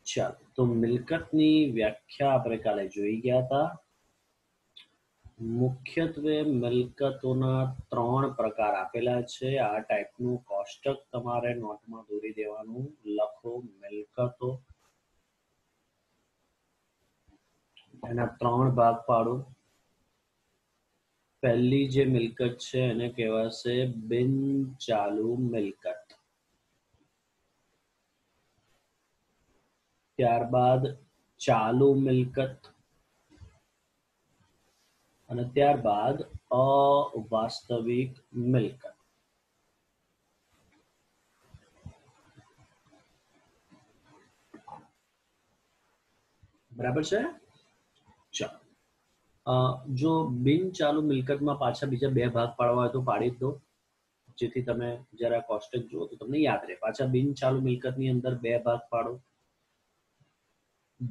ચાલો તો મિલકતની વ્યાખ્યા આપણે કાલે જોઈ ગયા હતા। મુખ્યત્વે મિલકતોના 3 પ્રકાર આપેલા છે। આ ટાઈપનું કોષ્ટક તમારે નોટમાં દોરી દેવાનું। લખો મિલકતો, એના 3 ભાગ પાડો। પહેલી જે મિલકત છે એને કહેવાશે બિન ચાલુ મિલકત, ત્યારબાદ ચાલુ મિલકત અને ત્યારબાદ અવાસ્તવિક મિલકત। બરાબર છે? ચાલો જો બિન ચાલુ મિલકતમાં પાછા બીજા 2 ભાગ પાડવા હોય તો પાડી દો, જેથી તમે જરા કોષ્ટક જુઓ તો તમને યાદ રહે। પાછા બિન ચાલુ મિલકતની અંદર 2 ભાગ પાડો,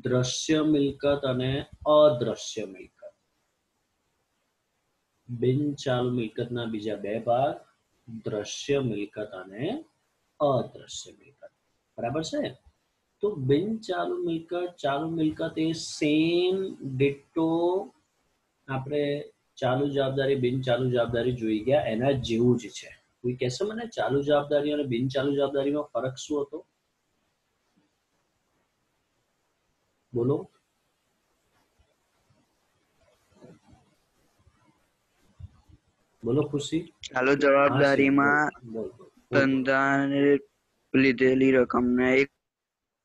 દ્રશ્ય મિલકત અને અદ્રશ્ય મિલકત। બિન ચાલુ મિલકતના બીજા 2 ભાગ, દ્રશ્ય મિલકત અને અદ્રશ્ય મિલકત। બરાબર છે? તો બિન ચાલુ મિલકત, ચાલુ મિલકત એ સેમ ડિટ્ટો આપણે ચાલુ જવાબદારી બિન ચાલુ જવાબદારી જોઈ ગયા એના જેવું જ છે। કોઈ કહેશે મને ચાલુ જવાબદારી અને બિન ચાલુ જવાબદારીમાં ફરક શું હતો? બોલો। બોલો ખુશી। ચાલુ જવાબદારીમાં ધંધાને લીધેલી રકમને 1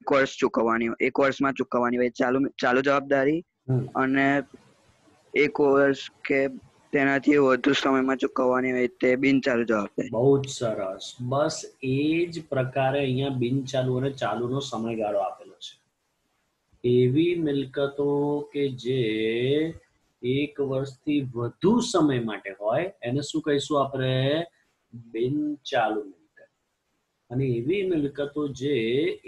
વર્ષ ચૂકવવાની હોય, 1 વર્ષમાં ચૂકવવાની હોય ચાલુ જવાબદારી, અને 1 વર્ષ કે તેનાથી વધુ સમયમાં ચૂકવવાની હોય તે બિન ચાલુ જવાબદારી। બહુ જ સરસ। બસ એ જ પ્રકારે અહીંયા બિન ચાલુ અને ચાલુનો સમયગાળો આપેલો છે। એવી મિલકતો કે જે 1 વર્ષથી વધુ સમય માટે હોય એને શું કહીશું આપણે? બિન ચાલુ મિલકત। અને એવી મિલકતો જે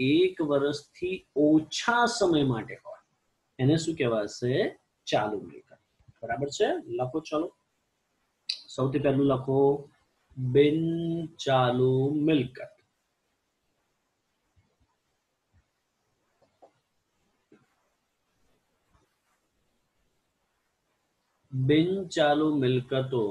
1 વર્ષથી ઓછા સમય માટે હોય એને શું કહેવાશે? ચાલુ મિલકત। બરાબર છે? લખો ચલો। સૌથી પહેલું લખો બિન ચાલુ મિલકત। બિન ચાલુ મિલકતો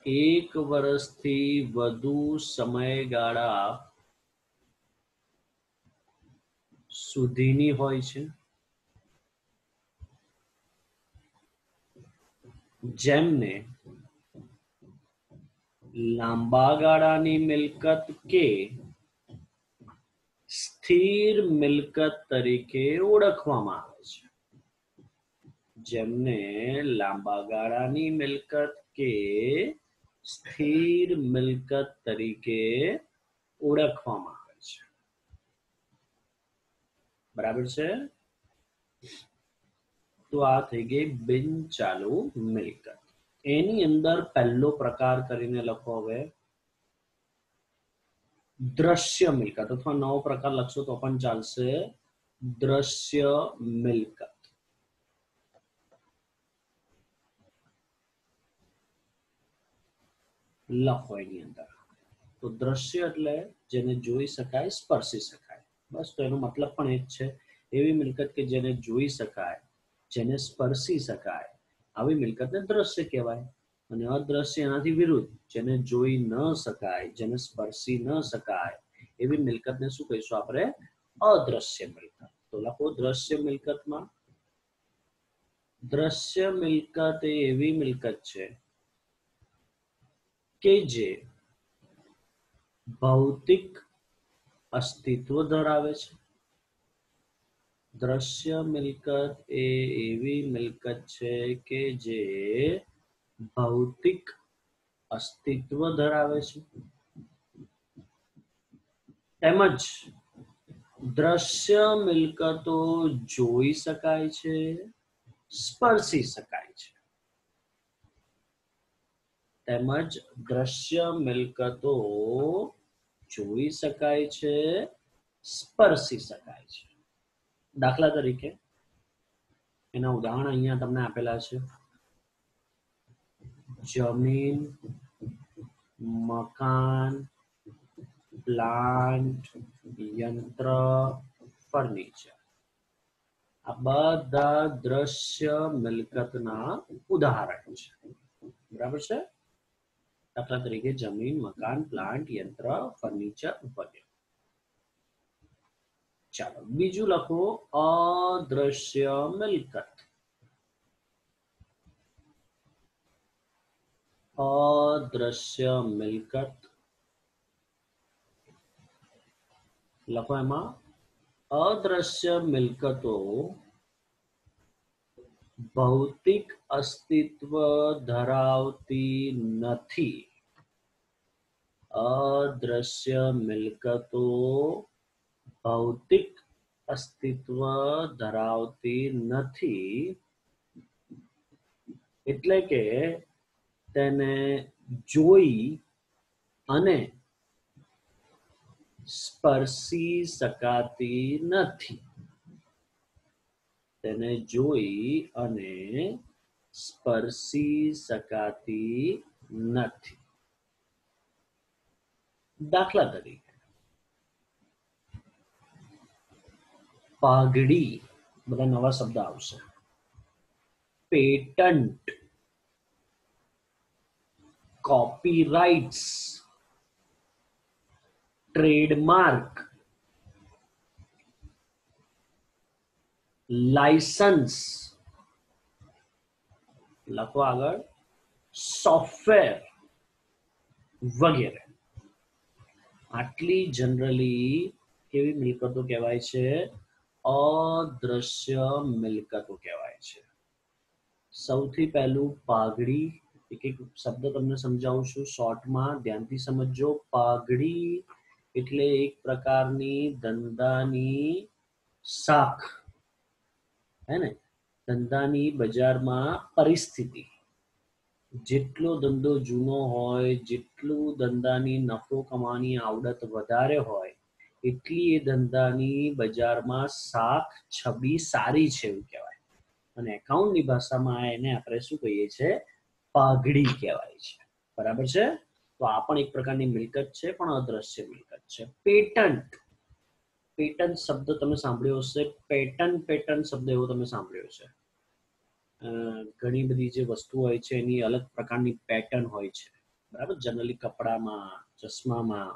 1 વર્ષથી વધુ સમયગાળા સુધીની હોય છે, જેમને લાંબા ગાળાની મિલકત કે સ્થિર મિલકત તરીકે ઓળખવામાં આવે છે। જેમને લાંબા ગાળાની મિલકત કે સ્થિર મિલકત તરીકે ઓળખવામાં આવે છે। બરાબર છે? તો આ થઈ ગઈ બિન ચાલુ મિલકત। એની અંદર પહેલો પ્રકાર કરીને લખો હવે દ્રશ્ય મિલકત, અથવા નવો પ્રકાર લખશો તો પણ ચાલશે, દ્રશ્ય મિલકત। લખો એની અંદર તો દ્રશ્ય એટલે જેને જોઈ શકાય, સ્પર્શી શકાય। બસ તો એનો મતલબ પણ એ જ છે। એવી મિલકત કે જેને જોઈ શકાય, જેને સ્પર્શી શકાય, આવી મિલકતને દ્રશ્ય કહેવાય। અને અદ્રશ્ય એનાથી વિરુદ્ધ, જેને જોઈ ન શકાય, જેને સ્પર્શી ન શકાય, એવી મિલકતને શું કહીશું આપણે? અદ્રશ્ય મિલકત। તો લખો દ્રશ્ય મિલકતમાં, દ્રશ્ય મિલકત એ એવી મિલકત છે કે જે ભૌતિક અસ્તિત્વ ધરાવે છે। દ્રશ્ય મિલકત એ એવી મિલકત છે કે જે ભૌતિક અસ્તિત્વ ધરાવે છે, તેમજ દ્રશ્ય મિલકતો જોઈ શકાય છે, સ્પર્શી શકાય છે। તેમજ દ્રશ્ય મિલકતો જોઈ શકાય છે, સ્પર્શી શકાય છે। દાખલા તરીકે એના ઉદાહરણ અહીંયા તમને આપેલા છે। જમીન, મકાન, પ્લાન્ટ, યંત્ર, ફર્નિચર આ બધા દ્રશ્ય મિલકતના ઉદાહરણ છે. બરાબર છે. દાખલા તરીકે જમીન, મકાન, પ્લાન્ટ, યંત્ર, ફર્નિચર વગેરે. ચાલો બીજું લખો અદ્રશ્ય મિલકત. અદ્રશ્ય મિલકત લખો. એમાં અદ્રશ્ય મિલકતો ભૌતિક અસ્તિત્વ ધરાવતી નથી. અદ્રશ્ય મિલકતો ભૌતિક અસ્તિત્વ ધરાવતી નથી, એટલે કે તેને જોઈ અને સ્પર્શી શકાતી નથી. તેને જોઈ અને સ્પર્શી શકાતી નથી. દાખલા તરીકે પાઘડી, બધા નવા શબ્દ આવશે. પેટન્ટ, કોપીરાઇટ્સ, ટ્રેડમાર્ક, લાયસન્સ, લખો આગળ, સોફ્ટવેર વગેરે. આટલી જનરલી કેવી મિલકતો કહેવાય છે? અદ્રશ્ય મિલકતો કહેવાય છે. સૌથી પહેલું પાઘડી, એક એક શબ્દ તમને સમજાવું છું શોર્ટમાં, ધ્યાનથી સમજજો. પાઘડી એટલે એક પ્રકારની ધંધાની શાખ, હે ને? ધંધાની બજારમાં પરિસ્થિતિ. જેટલો ધંધો જૂનો હોય, જેટલું ધંધાની નફો કમાવાની આવડત વધારે હોય, એટલી એ ધંધાની બજારમાં શાખ છબી સારી છે એવું કહેવાય. અને એકાઉન્ટની ભાષામાં એને આપણે શું કહીએ છીએ? પાઘડી કહેવાય છે. બરાબર છે. તો આ પણ એક પ્રકારની મિલકત છે, પણ અદ્રશ્ય મિલકત છે. પેટન્ટ, પેટન્ટ શબ્દ તમે સાંભળ્યો હશે. પેટન્ટ શબ્દ એવો તમે સાંભળ્યો છે. ઘણી બધી જે વસ્તુ હોય છે એની અલગ પ્રકારની પેટર્ન હોય છે. બરાબર. જનરલી કપડામાં, ચશ્મામાં,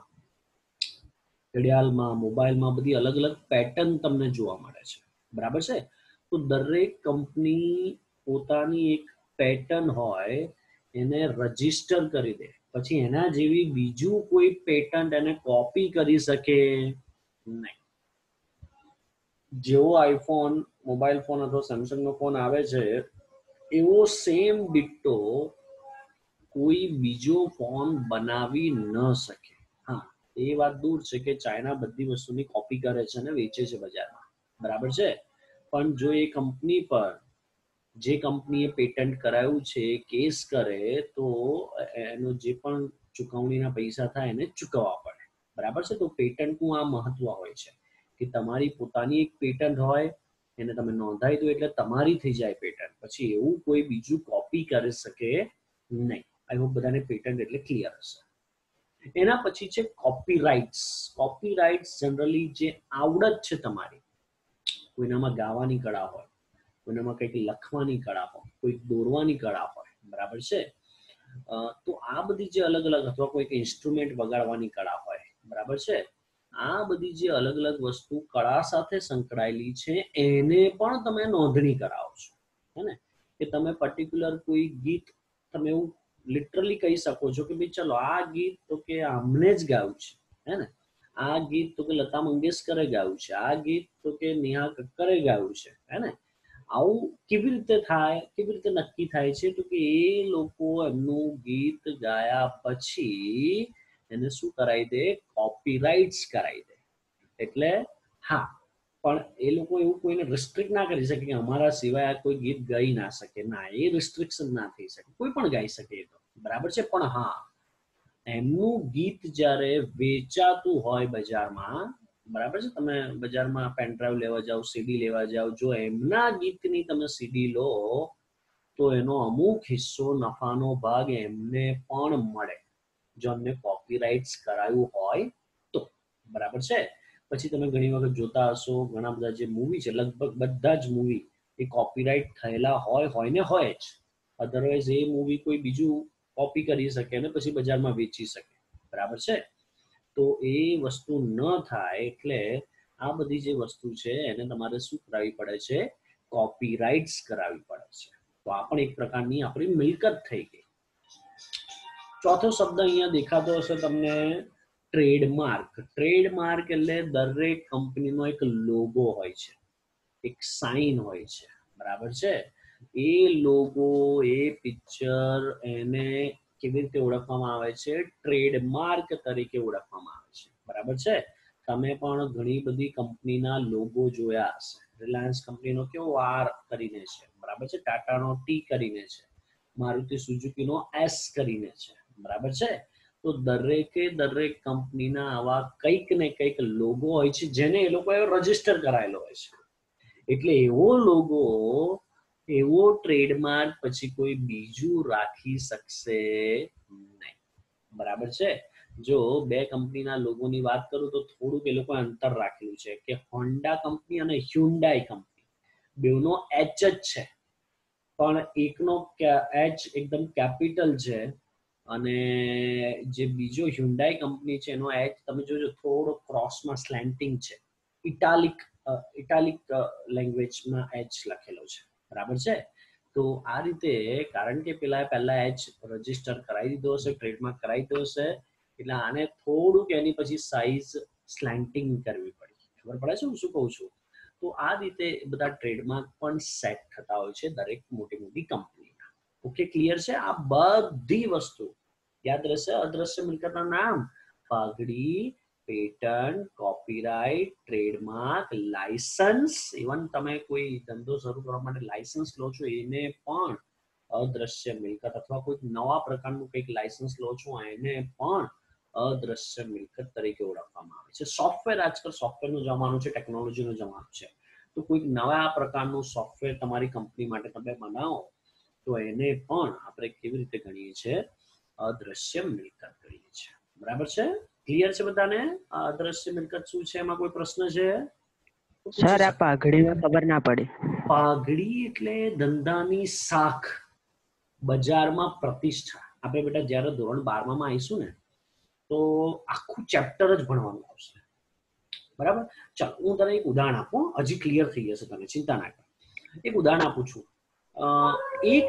ઘડિયાળમાં, મોબાઈલમાં બધી અલગ અલગ પેટર્ન તમને જોવા મળે છે. બરાબર છે. તો દરેક કંપની પોતાની એક પેટર્ન હોય એને રજીસ્ટર કરી દે, પછી એના જેવી બીજું કોઈ પેટન્ટ એને કોપી કરી શકે નહીં. જેવો આઈફોન, મોબાઈલ ફોન અથવા સેમસંગ નો ફોન આવે છે, એવો સેમ ડિટ્ટો કોઈ બીજો ફોન બનાવી ન શકે. હા, એ વાત દૂર છે કે ચાઇના બધી વસ્તુની કોપી કરે છે અને વેચે છે બજારમાં. બરાબર છે. પણ જો એ કંપની પર, જે કંપનીએ પેટન્ટ કરાયું છે, કેસ કરે તો એનો જે પણ ચુકવણીના પૈસા થાય એને ચૂકવવા પડે. બરાબર છે. તો પેટન્ટનું આ મહત્વ હોય છે કે તમારી પોતાની એક પેટન્ટ હોય, એને તમે નોંધાઈ દો એટલે તમારી થઈ જાય પેટન્ટ. પછી એવું કોઈ બીજું કોપી કરી શકે નહીં. આઈ હોપ બધાને પેટન્ટ એટલે ક્લિયર હશે. એના પછી છે કોપીરાઇટ્સ. કોપીરાઇટ્સ જનરલી જે આવડત છે તમારી, કોઈનામાં ગાવાની કળા હોય, કોઈનામાં કંઈક લખવાની કળા હોય, કોઈક દોરવાની કળા હોય. બરાબર છે. તો આ બધી જે અલગ અલગ, અથવા કોઈક ઇન્સ્ટ્રુમેન્ટ વગાડવાની કળા હોય. બરાબર છે. આ બધી જે અલગ અલગ વસ્તુ કળા સાથે સંકળાયેલી છે એને પણ તમે નોંધણી કરાવો છો, હે ને? કે તમે પર્ટિક્યુલર કોઈ ગીત, તમે એવું લિટરલી કહી શકો છો કે ભાઈ ચલો આ ગીત તો કે આમને જ ગાયું છે, હે ને? આ ગીત તો કે લતા મંગેશકરે ગાયું છે, આ ગીત તો કે નેહા કક્કરે ગાયું છે, હે ને? આવું કેવી રીતે થાય, કેવી રીતે નક્કી થાય છે? તો કે એ લોકો એમનું ગીત ગાયા પછી એને શું કરાવી દે? કોપીરાઇટ્સ કરાવી દે. એટલે હા, પણ એ લોકો એવું કોઈને રિસ્ટ્રિક્ટ ના કરી શકે કે અમારા સિવાય આ કોઈ ગીત ગાઈ ના શકે. ના, એ રિસ્ટ્રિક્શન ના થઈ શકે. કોઈ પણ ગાઈ શકે એ તો. બરાબર છે. પણ હા, એમનું ગીત જ્યારે વેચાતું હોય બજારમાં, બરાબર છે, તમે બજારમાં પેનડ્રાઈવ લેવા જાઓ, સીડી લેવા જાઓ, જો એમના ગીતની તમે સીડી લો તો એનો અમુક હિસ્સો, નફાનો ભાગ એમને પણ મળે, જો એમને કોપીરાઇટ્સ કરાયું હોય તો. બરાબર છે. પછી તમે ઘણી વખત જોતા હશો ઘણા બધા જે મૂવી છે, લગભગ બધા જ મૂવી એ કોપીરાઇટ થયેલા હોય ને હોય જ, અધરવાઇઝ એ મૂવી કોઈ બીજું કોપી કરી શકે અને પછી બજારમાં વેચી શકે. બરાબર છે. તો એ વસ્તુ ન થાય એટલે આ બધી જે વસ્તુ છે એને તમારે શું કરાવવી પડે છે? કોપીરાઇટ્સ કરાવવી પડે છે. તો આ પણ એક પ્રકારની આપણી મિલકત થઈ ગઈ. ચોથો શબ્દ અહીંયા દેખાતો હશે તમને, ટ્રેડમાર્ક. ટ્રેડમાર્ક એટલે દરેક કંપનીનો એક લોગો હોય છે, એક સાઇન હોય છે. બરાબર છે. એ લોગો, એ પિક્ચર, એને કેવી રીતે ઓળખવામાં આવે છે? ટ્રેડમાર્ક તરીકે ઓળખવામાં આવે છે. બરાબર છે. તમે પણ ઘણી બધી કંપનીના લોગો જોયા હશે. રિલાયન્સ કંપનીનો કેવો આર કરીને છે, બરાબર છે. ટાટાનો ટી કરીને છે, મારુતિ સુઝુકીનો એસ કરીને છે. બરાબર છે. તો દરેક કંપનીના આવા કંઈક ને કંઈક લોગો હોય છે જેને એ લોકોએ રજીસ્ટર કરાયેલો હોય છે. એટલે એવો લોગો, એવો ટ્રેડમાર્ક પછી કોઈ બીજું રાખી શકશે નહીં. બરાબર છે. જો બે કંપનીના લોગોની વાત કરું તો થોડુંક એ લોકોએ અંતર રાખેલું છે કે હોન્ડા કંપની અને હ્યુન્ડાઈ કંપની બેવનો એચ જ છે, પણ એકનો એચ એકદમ કેપિટલ છે અને જે બીજો હ્યુન્ડાઈ કંપની છે એનો એચ તમે જોજો થોડો ક્રોસમાં સ્લેન્ટિંગ છે, ઇટાલિક લેંગ્વેજમાં એચ લખેલો છે. બરાબર છે. તો આ રીતે, કારણ કે પહેલા એચ રજીસ્ટર કરાવી દીધો હશે, ટ્રેડમાર્ક કરાવી દીધો હશે, એટલે આને થોડુંક એની પછી સાઈઝ સ્લેન્ટિંગ કરવી પડી. ખબર પડે છે હું શું કહું છું? તો આ રીતે બધા ટ્રેડમાર્ક પણ સેટ થતા હોય છે દરેક મોટી મોટી કંપનીના. ઓકે, ક્લિયર છે? આ બધી વસ્તુ યાદ રહેશે. અદ્રશ્ય મિલકતના નામ: પાઘડી, patent, copyright, trademark, licence. Even તમે કોઈ ધંધો શરૂ કરવા માટે લાયસન્સ લો છો એને પણ અદ્રશ્ય મિલકત, અથવા કોઈ નવા પ્રકારનું કંઈક લાયસન્સ લો છો એને પણ અદ્રશ્ય મિલકત તરીકે ઓળખવામાં આવે છે. સોફ્ટવેર, આજકાલ સોફ્ટવેરનો જમાનો છે, ટેકનોલોજીનો જમાનો છે. તો કોઈક નવા પ્રકારનું સોફ્ટવેર તમારી કંપની માટે તમે બનાવો તો એને પણ આપણે કેવી રીતે ગણીએ છીએ? અદ્રશ્ય મિલકત ગણીએ છીએ. બરાબર છે? ક્લિયર છે બધાને? અદ્રશ્ય મિલકત શું છે? એમાં કોઈ પ્રશ્ન છે? સર આ પાઘડીમાં ખબર ના પડી. પાઘડી એટલે ધંધાની શાખ, બજારમાં પ્રતિષ્ઠા. આપણે બેટા જ્યારે ધોરણ 12 માં આવીશું ને તો આખું ચેપ્ટર જ ભણવાનું આવશે. બરાબર. ચાલો હું તને એક ઉદાહરણ આપું, હજી ક્લિયર થઈ જશે તને, ચિંતા ના કર. એક ઉદાહરણ આપું છું. એક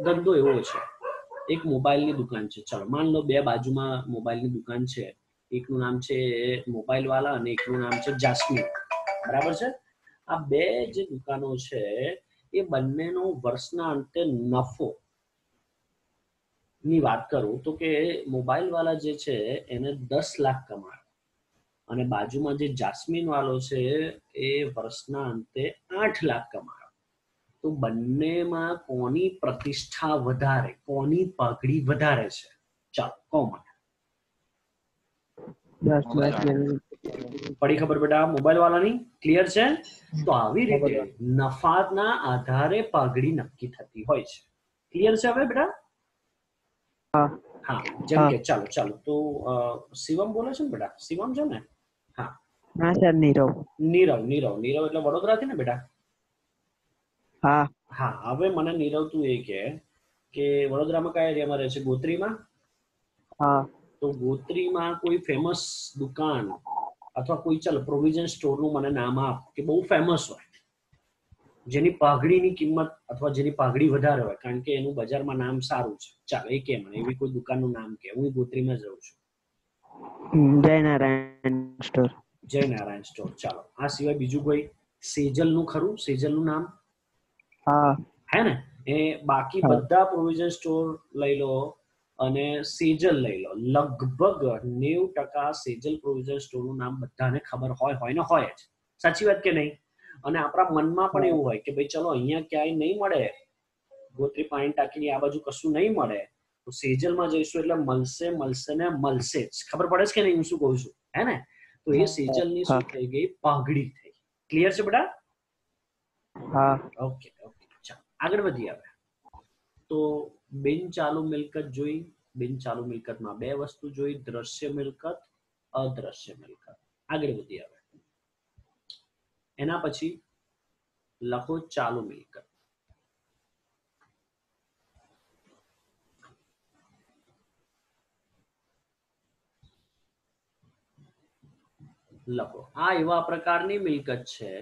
ધંધો એવો છે, એક મોબાઈલની દુકાન છે. ચાલો માન લો બે બાજુમાં મોબાઈલની દુકાન છે, એકનું નામ છે મોબાઈલ વાલા અને એકનું નામ છે જાસ્મીન. બરાબર છે. આ બે જે દુકાનો છે એ બંનેનો વર્ષના અંતે નફો ની વાત કરું તો કે મોબાઈલ વાળા જે છે એને 10 લાખ કમાય અને બાજુમાં જે જાસ્મીન વાળો છે એ વર્ષના અંતે 8 લાખ કમાય. તો બંનેમાં કોની પ્રતિષ્ઠા વધારે, કોની પાઘડી વધારે છે? ચાલો કહો મને. પડી ખબર બેટા મોબાઈલ વાળાની? ક્લિયર છે? તો આવી રીતે નફાના આધારે પાઘડી નક્કી થતી હોય છે. ક્લિયર છે હવે બેટા? હા. જેમ કે ચાલો તો શિવમ બોલે છે ને બેટા? શિવમ છે ને? હા સર, નીરવ એટલે વડોદરાથી ને બેટા? હા. હવે મને નીરવ તું એ કે વડોદરામાં કયા એરિયામાં રહે છે? ગોત્રીમાં? હા. તો ગોત્રીમાં કોઈ ફેમસ દુકાન અથવા કોઈ ચાલ પ્રોવિઝન સ્ટોરનું મને નામ આપ કે બહુ ફેમસ હોય, જેની પાઘડીની કિંમત અથવા જેની પાઘડી વધારે હોય કારણ કે એનું બજારમાં નામ સારું છે. ચાલો એ કે મને એવી કોઈ દુકાનનું નામ કે. હું ગોત્રીમાં જ રહું છું. જય નારાયણ સ્ટોર. ચાલો આ સિવાય બીજું કોઈ? સેજલનું ખરું? સેજલનું નામ? હા. હે ને? એ બાકી બધા પ્રોવિઝન સ્ટોર લઈ લો અને સેજલ લઈ લો, લગભગ 90% સેજલ પ્રોવિઝન સ્ટોરનું નામ બધાને ખબર હોય ને હોય જ. સાચી વાત કે નહીં? અને આપણા મનમાં પણ એવું હોય કે ભાઈ ચલો અહીંયા ક્યાંય નહીં મળે, ગોત્રી પાણી ટાંકીની આ બાજુ કશું નહીં મળે તો સેજલમાં જઈશું એટલે મળશે ને મળશે જ. ખબર પડે છે કે નહીં હું શું કહું છું? હે ને? તો એ સેજલની શું થઈ ગઈ? પાઘડી થઈ. ક્લિયર છે બેટા? હા. ઓકે. ચાલો આગળ વધીએ હવે. તો બિન ચાલુ મિલકત જોઈ. બિન ચાલુ મિલકતમાં બે વસ્તુ જોઈ: દ્રશ્ય મિલકત, અદ્રશ્ય મિલકત. આગળ વધીએ હવે. એના પછી લખો ચાલુ મિલકત. લખો આ એવા પ્રકારની મિલકત છે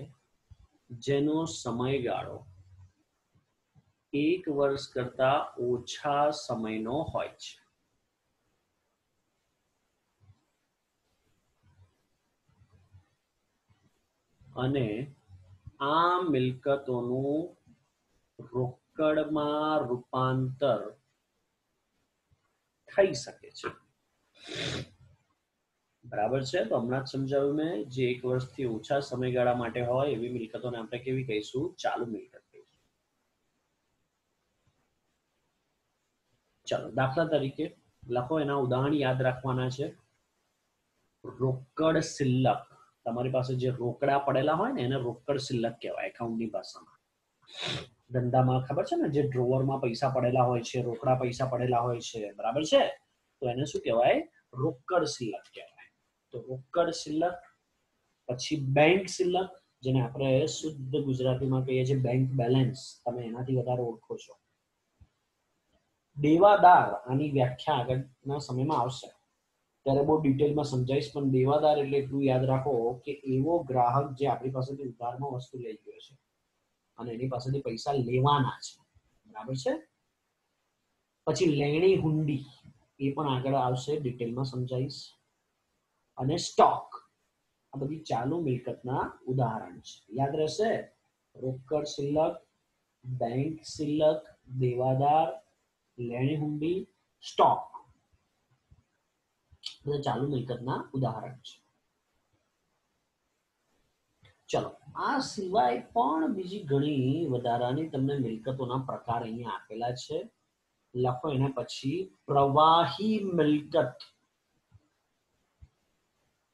જેનો સમયગાળો 1 વર્ષ કરતા ઓછા સમયનો હોય છે. અને આ મિલકતોનું રોકડમાં રૂપાંતર થઈ શકે છે. બરાબર છે. તો હમણાં જ સમજાવ્યું મેં, જે 1 વર્ષથી ઓછા સમયગાળા માટે હોય એવી મિલકતોને આપણે કેવી કહીશું? ચાલુ મિલકત કહીશું. ચાલો દાખલા તરીકે લખો, એના ઉદાહરણ યાદ રાખવાના છે. રોકડ શિલ્લક. તમારી પાસે જે રોકડા પડેલા હોય ને એને રોકડ શિલ્લક કહેવાય એકાઉન્ટની ભાષામાં. ધંધામાં ખબર છે ને, જે ડ્રોવરમાં પૈસા પડેલા હોય છે, રોકડા પૈસા પડેલા હોય છે, બરાબર છે, તો એને શું કહેવાય? રોકડ શિલ્લક કહેવાય. તો રોકડ શિલ્લક, પછી બેંક શિલ્લક, જેને આપણે શુદ્ધ ગુજરાતીમાં કહીએ છીએ બેંક બેલેન્સ, તમે એનાથી વધારે ઓળખો છો. દેવાદાર, આની વ્યાખ્યા આગળના સમયમાં આવશે ત્યારે બહુ ડિટેલમાં સમજાઈશ, પણ દેવાદાર એટલે એટલું યાદ રાખો કે એવો ગ્રાહક જે આપણી પાસેથી ઉધારમાં વસ્તુ લઈ ગયો છે અને એની પાસેથી પૈસા લેવાના છે, બરાબર છે. પછી લેણી હુંડી, એ પણ આગળ આવશે, ડિટેલમાં સમજાઈશ. અને સ્ટોક, આ બધી ચાલુ મિલકતના ઉદાહરણ છે. યાદ રહેશે? રોકડ શિલ્લક, બેંક શિલ્લક, દેવાદાર, લેણી હુંડી, સ્ટોક, બધા ચાલુ મિલકતના ઉદાહરણ છે. ચલો, આ સિવાય પણ બીજી ઘણી વધારાની તમને મિલકતોના પ્રકાર અહીંયા આપેલા છે. લખો એના પછી પ્રવાહી મિલકત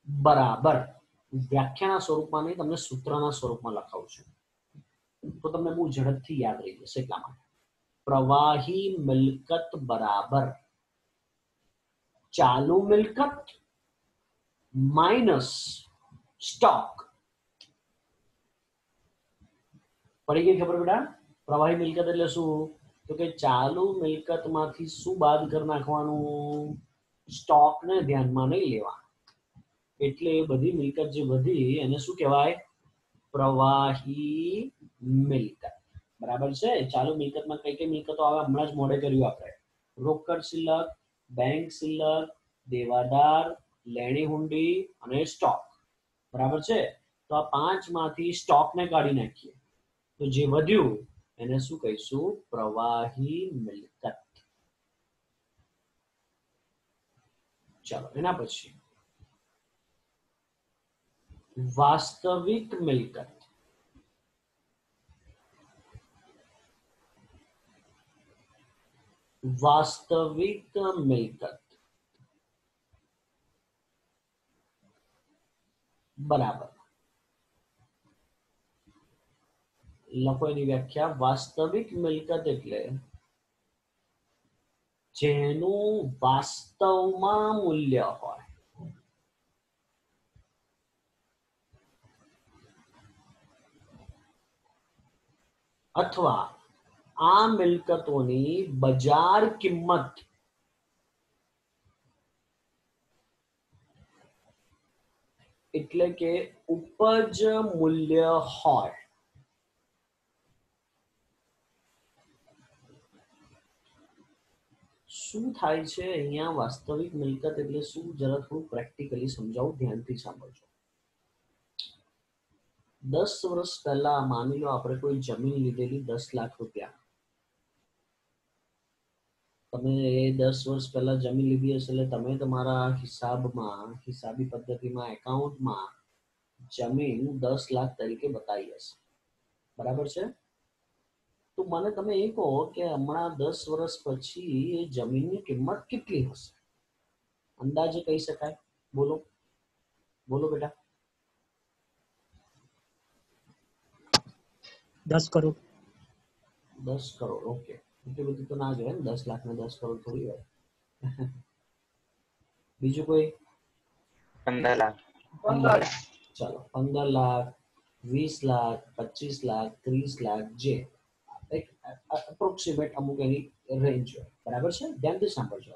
બરાબર, વ્યાખ્યાના સ્વરૂપમાં નહીં, તમને સૂત્રના સ્વરૂપમાં લખાવું છું તો તમને બહુ ઝડપથી યાદ રહી જશે. એટલા માટે પ્રવાહી મિલકત બરાબર ચાલુ મિલકત માઇનસ સ્ટોક. પડી ગઈ ખબર બેટા? પ્રવાહી મિલકત એટલે શું? તો કે ચાલુ મિલકતમાંથી શું બાદ કરી નાખવાનું? સ્ટોકને ધ્યાનમાં નહીં લેવાનું. એટલે બધી મિલકત જે વધી એને શું કહેવાય? પ્રવાહી મિલકત. બરાબર છે. ચાલુ મિલકતમાં કઈ કઈ મિલકતો આવે હમણાં જ મોડે કર્યું આપણે. રોકડ શિલ્લક, બેંક શિલ્લક, દેવાદાર, લેણી હુંડી અને સ્ટોક. બરાબર છે. તો આ 5 માંથી સ્ટોકને કાઢી નાખીએ તો જે વધ્યું એને શું કહીશું? પ્રવાહી મિલકત. ચાલો એના પછી વાસ્તવિક મિલકત. વાસ્તવિક મિલકત બરાબર, લખો એની વ્યાખ્યા. વાસ્તવિક મિલકત એટલે જેનું વાસ્તવમાં મૂલ્ય હોય. અથવા આ મિલકતોની બજાર કિંમત એટલે કે ઉપજ મૂલ્ય હોય. શું થાય છે અહીંયા? વાસ્તવિક મિલકત એટલે શું? જરા થોડું પ્રેક્ટિકલી સમજાવું, ધ્યાનથી સાંભળજો. 10 વર્ષ પહેલા માની લો આપણે કોઈ જમીન લીધેલી 10 લાખ રૂપિયા. તમે 10 વર્ષ પહેલા જમીન લીધી હશે એટલે તમે તમારા હિસાબમાં, હિસાબી પદ્ધતિમાં, એકાઉન્ટમાં જમીન 10 લાખ તરીકે બતાવી હશે. બરાબર છે. તો મને તમે એ કહો કે હમણાં 10 વર્ષ પછી એ જમીનની કિંમત કેટલી હશે? અંદાજે કહી શકાય? બોલો બોલો બેટા. 10 કરોડ. 10 કરોડ. ઓકે, એટલી બધી તો ના જોઈએ ને, 10 લાખ ને 10 કરોડ થોડી હોય. બીજું કોઈ? 15 લાખ. ચાલો 15 લાખ 20 લાખ 25 લાખ 30 લાખ જે એક એપ્રોક્સિમેટ અમુક એની રેન્જ હોય, બરાબર છે? ધ્યાનથી સાંભળજો.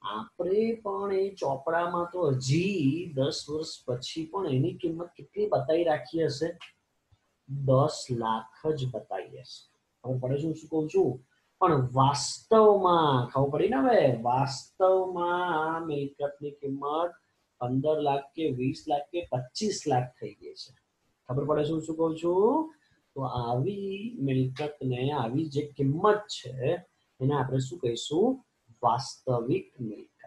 આપણે પણ એ ચોપડામાં તો હજી 10 વર્ષ પછી પણ એની કિંમત કેટલી બતાવી રાખી હશે? 10 લાખ જ બતાવી હશે. ખબર પડે છે શું કહું છું? પણ વાસ્તવમાં ખબર પડી ને? હવે વાસ્તવમાં મિલકતની કિંમત 15 લાખ કે 20 લાખ કે 25 લાખ થઈ ગઈ છે. ખબર પડે છે શું કહું છું? તો આવી મિલકતને, આવી જે કિંમત છે એને આપણે શું કહીશું? વાસ્તવિક મિલકત.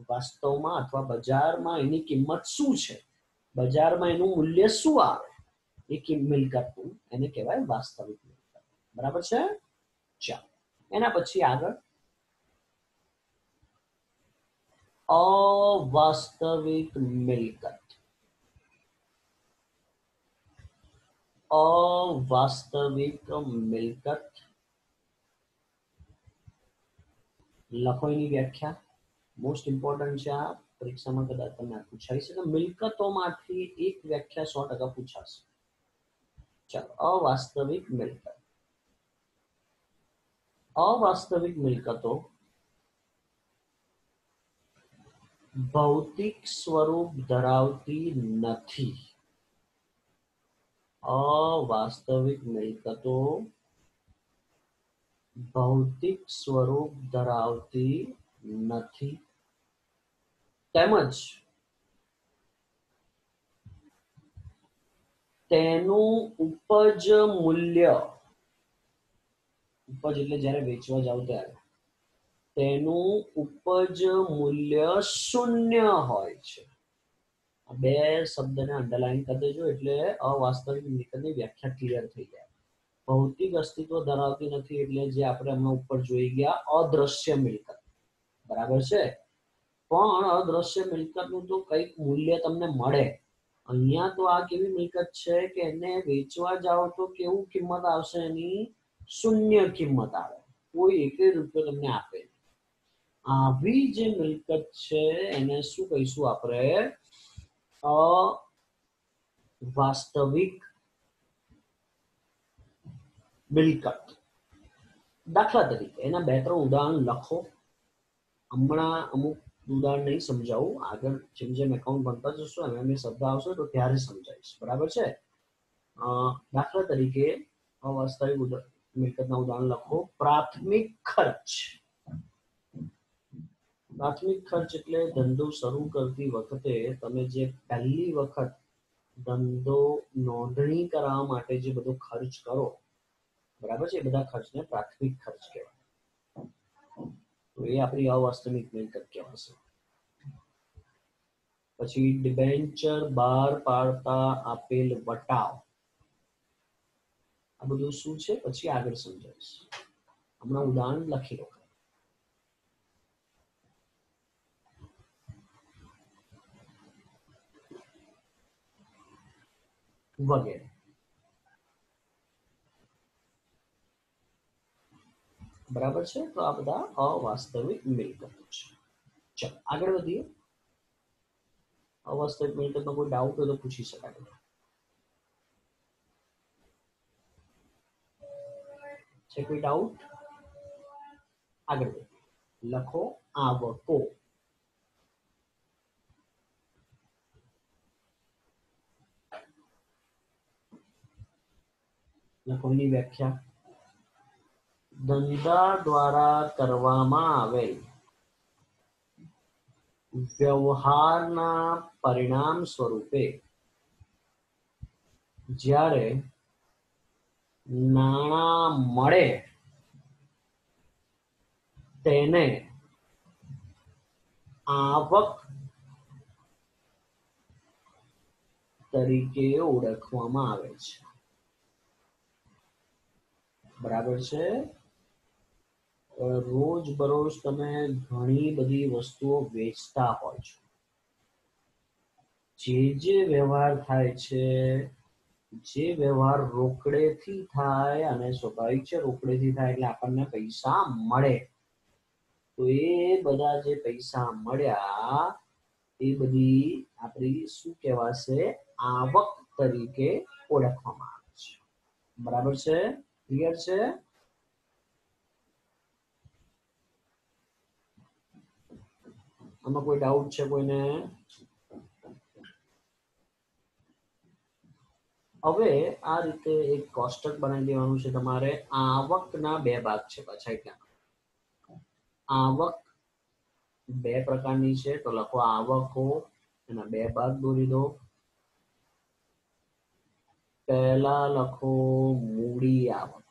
વાસ્તવમાં અથવા બજારમાં એની કિંમત શું છે, બજારમાં એનું મૂલ્ય શું આવે, એ મિલકતનું એને કહેવાય વાસ્તવિક મિલકત. બરાબર છે? ચાલો એના પછી આગળ અવાસ્તવિક મિલકત. અવાસ્તવિક મિલકત લખો એની વ્યાખ્યા. મોસ્ટ ઇમ્પોર્ટન્ટ છે આ, પરીક્ષામાં કદાચ તમને પૂછાઈ શકે. મિલકતોમાંથી એક વ્યાખ્યા 100% પૂછાશે. ચાલો અવાસ્તવિક મિલકત. અવાસ્તવિક મિલકતો ભૌતિક સ્વરૂપ ધરાવતી નથી. અવાસ્તવિક મિલકતો ભૌતિક સ્વરૂપ ધરાવતી નથી, તેમજ તેનું ઉપજ મૂલ્ય, ઉપજ એટલે જ્યારે વેચવા જાવ ત્યારે, તેનું ઉપજ મૂલ્ય શૂન્ય હોય છે. બે શબ્દને અંડરલાઈન કરી દેજો એટલે અવાસ્તવિક મિલકતની વ્યાખ્યા ક્લિયર થઈ જાય. ભૌતિક અસ્તિત્વ ધરાવતી નથી એટલે જે આપણે હમણાં ઉપર જોઈ ગયા અદ્રશ્ય મિલકત, બરાબર છે? પણ અદ્રશ્ય મિલકતનું તો કંઈક મૂલ્ય તમને મળે. અહીંયા તો આ કેવી મિલકત છે કે એને વેચવા જાઓ તો કેવું કિંમત આવશે? એની શૂન્ય કિંમત આવે, કોઈ એક રૂપિયો તમને આપે. આવી જે મિલકત છે એને શું કહીશું આપણે? અવાસ્તવિક મિલકત. દાખલા તરીકે એના 2-3 ઉદાહરણ લખો. હમણાં અમુક ઉદાહરણ નહીં સમજાવું, આગળ જેમ જેમ એકાઉન્ટ ભણતા જશો એમ એમ શબ્દ આવશે તો ત્યારે સમજાવીશ, બરાબર છે? દાખલા તરીકે અવાસ્તવિક મિલકતના ઉદાહરણ લખો. પ્રાથમિક ખર્ચ. પ્રાથમિક ખર્ચ એટલે ધંધો શરૂ કરતી વખતે તમે જે પહેલી વખત ધંધો નોંધણી કરાવવા માટે જે બધો ખર્ચ કરો, બરાબર છે? એ બધા ખર્ચને પ્રાથમિક ખર્ચ કહેવાય. તો એ આપણી અવાસ્તવિક મિલકત કહેવાશે. પછી ડિબેન્ચર બહાર પાડતા આપેલ વટાવ, આ બધું શું છે પછી આગળ સમજાવીશ. હમણાં ઉદાહરણ લખી લો વગેરે. બરાબર છે? તો આ બધા અવાસ્તવિક મિલકતો છે. ચાલો આગળ વધીએ. અવાસ્તવિક મિલકતનો કોઈ ડાઉટ હોય તો પૂછી શકાય. છે કોઈ ડાઉટ? આગળ વધીએ. લખો આવકો. લખો એની વ્યાખ્યા. ધંધા દ્વારા કરવામાં આવેલ વ્યવહારના પરિણામ સ્વરૂપે જ્યારે નાણાં મળે તેને આવક તરીકે ઓળખવામાં આવે છે. બરાબર છે? રોજ બરોજ તમે ઘણી બધી વસ્તુઓ વેચતા હોય છો. જે વ્યવહાર થાય છે, જે વ્યવહાર રોકડેથી થાય, અને સ્વાભાવિક છે રોકડેથી થાય એટલે આપણને પૈસા મળે, તો એ બધા જે પૈસા મળ્યા એ બધી આપણી શું કહેવાશે આવક તરીકે ઓળખવામાં આવે છે બરાબર છે ક્લિયર છે આમાં કોઈ ડાઉટ છે કોઈને હવે આ રીતે એક કોષ્ટક બનાવી દેવાનું છે તમારે આવકના બે ભાગ છે પાછા એટલે આવક બે પ્રકારની છે તો લખો આવકો એના બે ભાગ દોરી દો પહેલા લખો મૂડી આવક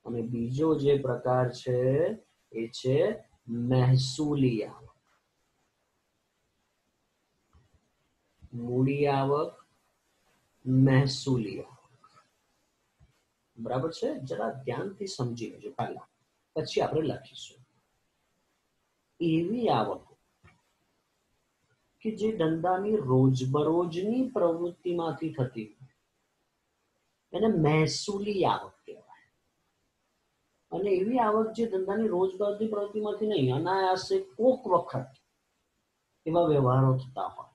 અને બીજો જે પ્રકાર છે એ છે મહેસૂલી આવક મૂડી આવક મહેસૂલી આવક બરાબર છે જરા ધ્યાનથી સમજી લેજો પહેલા પછી આપણે લખીશું એવી આવક કે જે ધંધાની રોજબરોજની પ્રવૃત્તિમાંથી થતી એને મહેસૂલી આવક કહેવાય અને એવી આવક જે ધંધાની રોજબરોજની પ્રવૃત્તિમાંથી નહીં અનાયાસે કોક વખત એવા વ્યવહારો થતા હોય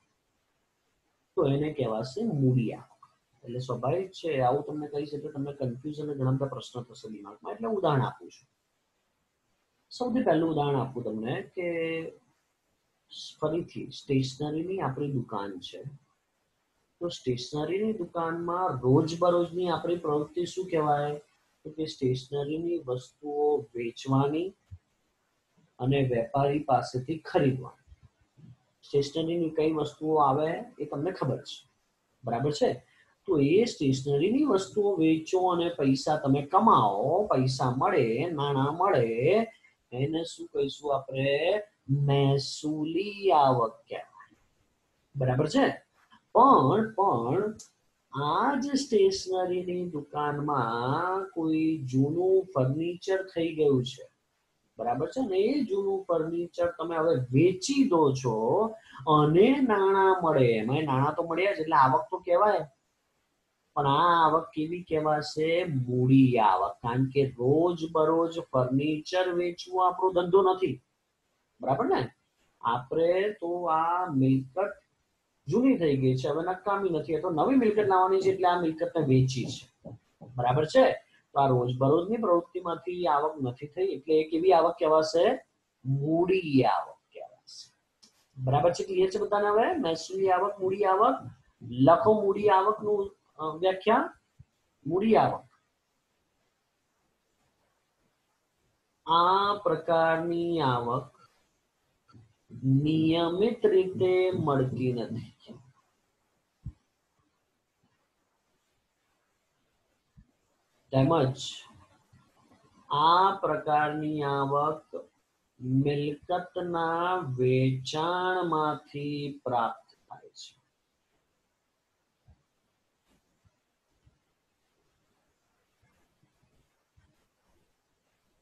તો એને કહેવાશે મૂડી આવક એટલે સ્વાભાવિક છે આવું તમને કહી શકે તમને કન્ફ્યુઝન ઘણા બધા પ્રશ્નો થશે દિમાગમાં એટલે ઉદાહરણ આપું છું સૌથી પહેલું ઉદાહરણ આપું તમને કે ફરીથી સ્ટેશનરીની આપણી દુકાન છે તો સ્ટેશનરીની દુકાનમાં રોજબરોજની આપણી પ્રવૃત્તિ શું કહેવાય તો કે સ્ટેશનરીની વસ્તુઓ વેચવાની અને વેપારી પાસેથી ખરીદવાની સ્ટેશનરીની કઈ વસ્તુઓ આવે એ તમને ખબર છે બરાબર છે તો એ સ્ટેશનરીની વસ્તુઓ વેચો અને પૈસા તમે કમાઓ પૈસા મળે નાણાં મળે એને શું કહીશું આપણે મહેસૂલી આવક કહેવાય બરાબર છે પણ આ જ સ્ટેશનરીની દુકાનમાં કોઈ જૂનું ફર્નિચર થઈ ગયું છે બરાબર છે ને એ જૂનું ફર્નિચર તમે હવે વેચી દો છો અને નાણાં મળે એમાં નાણાં તો મળ્યા જ એટલે આવક તો કહેવાય પણ આ આવક કેવી કહેવાશે મૂડી આવક કારણ કે રોજ બરોજ ફર્નિચર વેચવું આપણો ધંધો નથી બરાબર ને આપણે તો આ મિલકત જૂની થઈ ગઈ છે હવે નકામી નથી તો નવી મિલકત લાવવાની છે એટલે આ મિલકતને વેચી છે બરાબર છે તો આ રોજબરોજની પ્રવૃત્તિમાંથી આવક નથી થઈ એટલે એક એવી આવક કહેવાશે મૂડી આવક કહેવાશે બરાબર છે ક્લિયર છે બધાને હવે મહેસૂલી આવક મૂડી આવક લખો મૂડી આવકનું વ્યાખ્યા મૂડી આવક આ પ્રકારની આવક નિયમિત રીતે મળતી નથી તેમજ આ પ્રકારની આવક મિલકતના વેચાણમાંથી પ્રાપ્ત થાય છે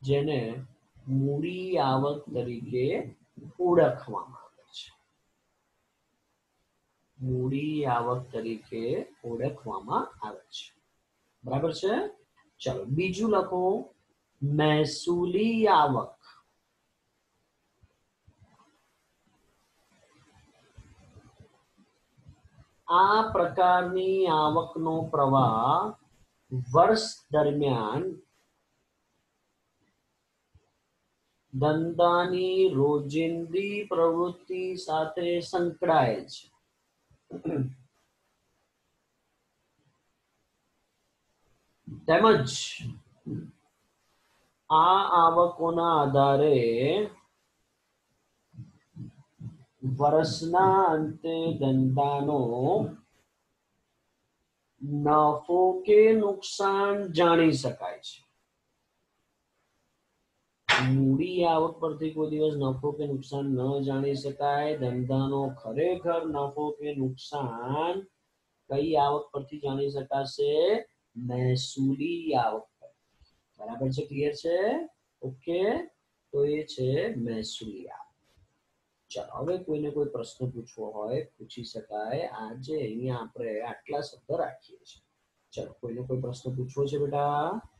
જેને મૂડી આવક તરીકે ઓળખવામાં આવે છે મૂડી આવક તરીકે ઓળખવામાં આવે છે બરાબર છે ચલો બીજું લખો મહેસૂલી આવક આ પ્રકારની આવકનો પ્રવાહ વર્ષ દરમિયાન ધંધાની રોજિંદી પ્રવૃત્તિ સાથે સંકળાયેલ છે તેમજ આ આવકોના આધારે વર્ષના અંતે ધંધાનો નફો કે નુકસાન જાણી શકાય છે મૂડી આવક પરથી કોઈ દિવસ નફો કે નુકસાન ન જાણી શકાય ધંધાનો ખરેખર નફો કે નુકસાન કઈ આવક પરથી જાણી શકાશે મહેસૂલી આવક બરાબર છે ક્લિયર છે ઓકે તો એ છે મહેસૂલી આવક ચાલો હવે કોઈને કોઈ પ્રશ્ન પૂછવો હોય પૂછી શકાય આજે અહીંયા આપણે આટલા શબ્દ રાખીએ છીએ ચલો કોઈને કોઈ પ્રશ્ન પૂછવો છે બેટા